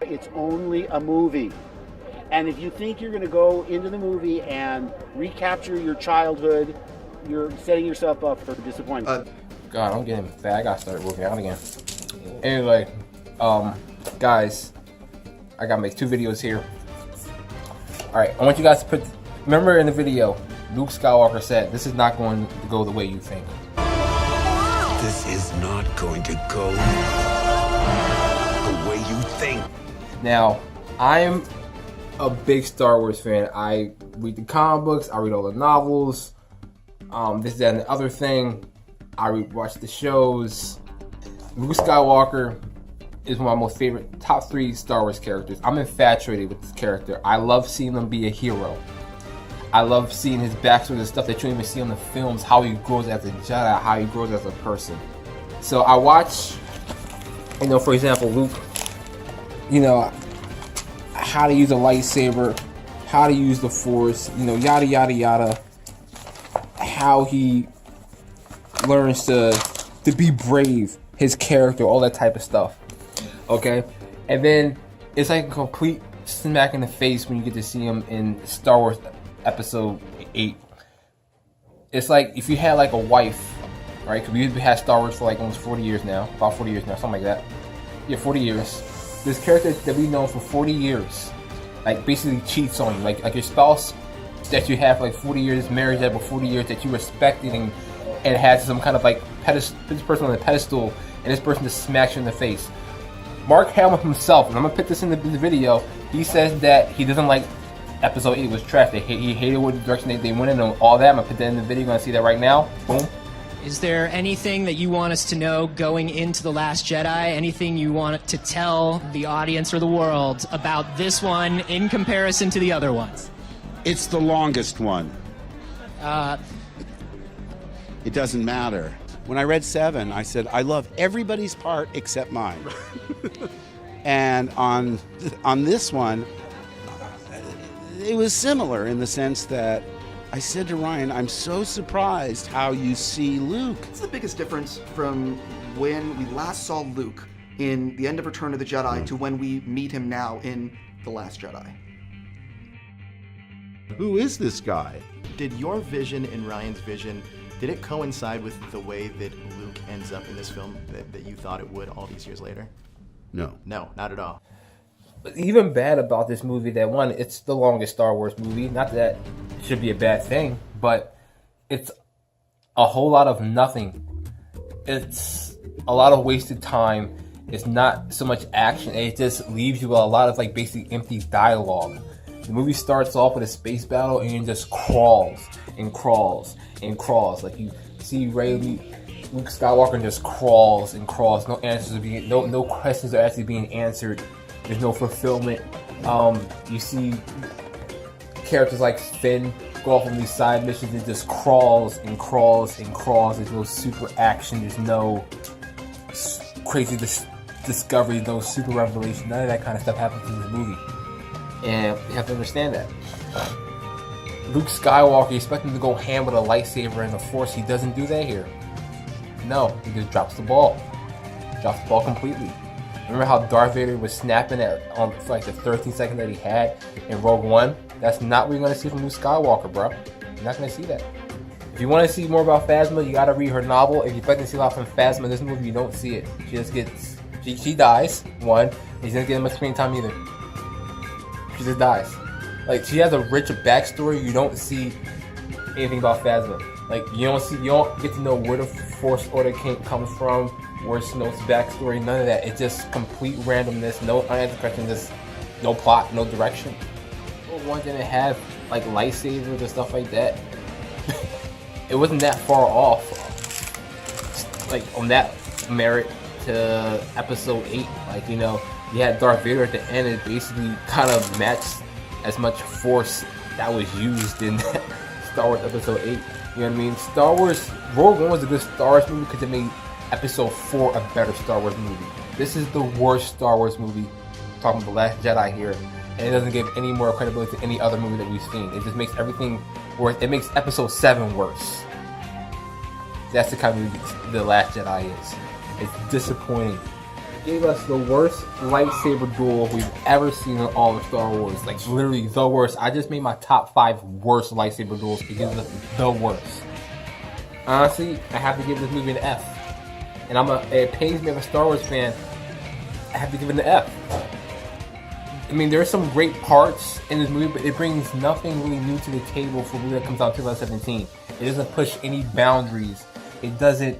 It's only a movie. And if you think you're going to go into the movie and recapture your childhood, you're setting yourself up for disappointment. God, I'm getting fat. I gotta start working out again. Anyway, guys, I gotta make 2 videos here. Alright, I want you guys to remember in the video, Luke Skywalker said, this is not going to go the way you think. This is not going to go the way you think. Now, I'm a big Star Wars fan. I read the comic books, I read all the novels, this, that, and the other thing. I watch the shows. Luke Skywalker is one of my most favorite, top 3 Star Wars characters. I'm infatuated with this character. I love seeing him be a hero. I love seeing his backstory, the stuff that you don't even see in the films, how he grows as a Jedi, how he grows as a person. So I watch, for example, Luke, how to use a lightsaber, how to use the Force, yada, yada, yada. How he learns to be brave, his character, all that type of stuff. Okay? And then it's like a complete smack in the face when you get to see him in Star Wars Episode 8. It's like if you had like a wife, right? Because we've had Star Wars for like almost 40 years now, about 40 years now, something like that. Yeah, 40 years. This character that we've known for 40 years, like basically cheats on you, like your spouse that you have for like 40 years, marriage that for 40 years that you respected and has some kind of like this person on a pedestal, and this person just smacks you in the face. Mark Hamill himself, and I'm gonna put this in the video, he says that he doesn't like Episode 8 was trash. He hated what direction they went in and all that. I'm gonna put that in the video. You're gonna see that right now. Boom. Is there anything that you want us to know going into The Last Jedi? Anything you want to tell the audience or the world about this one in comparison to the other ones? It's the longest one. It doesn't matter. When I read 7, I said, I love everybody's part except mine. And on this one, it was similar in the sense that I said to Ryan, I'm so surprised how you see Luke. What's the biggest difference from when we last saw Luke in the end of Return of the Jedi to when we meet him now in The Last Jedi? Who is this guy? Did your vision and Ryan's vision, did it coincide with the way that Luke ends up in this film that you thought it would all these years later? No. No, not at all. But even bad about this movie, that one, it's the longest Star Wars movie. Not that it should be a bad thing, but it's a whole lot of nothing. It's a lot of wasted time. It's not so much action. It just leaves you with a lot of like basically empty dialogue. The movie starts off with a space battle and it just crawls and crawls and crawls. Like you see Luke Skywalker just crawls and crawls. No answers are being, no questions are actually being answered. There's no fulfillment. You see characters like Finn go off on these side missions and just crawls and crawls and crawls. There's no super action. There's no crazy discovery, no super revelation. None of that kind of stuff happens in this movie. And you have to understand that. Luke Skywalker, you expect him to go ham with a lightsaber and the Force. He doesn't do that here. No, he just drops the ball. Drops the ball completely. Remember how Darth Vader was snapping for like the 13 seconds that he had in Rogue One? That's not what you're going to see from Luke Skywalker, bro. You're not going to see that. If you want to see more about Phasma, you got to read her novel. If you expect to see a lot from Phasma in this movie, you don't see it. She just gets... She dies, one. And she doesn't get much screen time either. She just dies. Like, she has a rich backstory. You don't see anything about Phasma. Like, you don't get to know where the Force Order comes from, where Snoke's backstory, none of that. It's just complete randomness, no unanswered questions, just no plot, no direction. One didn't have like lightsabers and stuff like that. It wasn't that far off, like on that merit to Episode 8. Like, you had Darth Vader at the end. It basically kind of matched as much Force that was used in Star Wars Episode 8. You know what I mean? Star Wars Rogue One was a good Star Wars movie because it made Episode 4 a better Star Wars movie. This is the worst Star Wars movie, talking about The Last Jedi here, and it doesn't give any more credibility to any other movie that we've seen. It just makes everything worse. It makes Episode 7 worse. That's the kind of movie The Last Jedi is. It's disappointing. gave us the worst lightsaber duel we've ever seen in all of Star Wars. Like, literally the worst. I just made my top 5 worst lightsaber duels because of the worst. Honestly, I have to give this movie an F. And it pains me as a Star Wars fan, I have to give it an F. I mean, there are some great parts in this movie, but it brings nothing really new to the table for a movie that comes out in 2017. It doesn't push any boundaries. It doesn't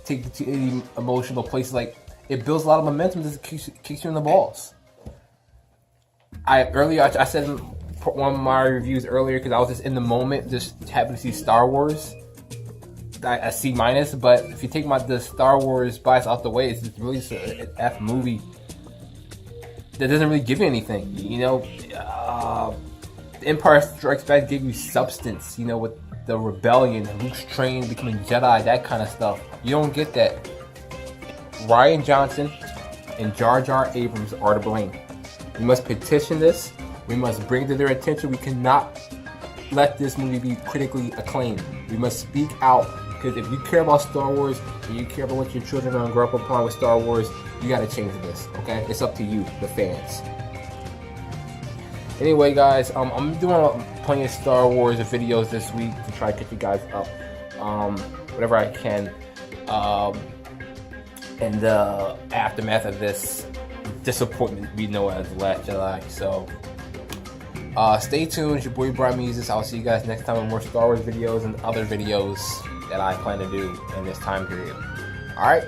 take you to any emotional places. Like, it builds a lot of momentum, just kicks you in the balls. I said in one of my reviews earlier, because I was just in the moment, just happened to see Star Wars, a C-, but if you take the Star Wars bias out the way, it's just really an F movie that doesn't really give you anything. You know, Empire Strikes Back gave you substance, you know, with the rebellion, Luke's training, becoming Jedi, that kind of stuff. You don't get that. Rian Johnson and Jar Jar Abrams are to blame. We must petition this. We must bring it to their attention. We cannot let this movie be critically acclaimed. We must speak out, because if you care about Star Wars and you care about what your children are going to grow up upon with Star Wars, you got to change this, okay? It's up to you, the fans. Anyway, guys, I'm doing plenty of Star Wars videos this week to try to catch you guys up, whatever I can, in the aftermath of this disappointment we know as The Last Jedi. So, stay tuned. It's your boy Brian Meezus. I'll see you guys next time with more Star Wars videos and other videos that I plan to do in this time period. Alright?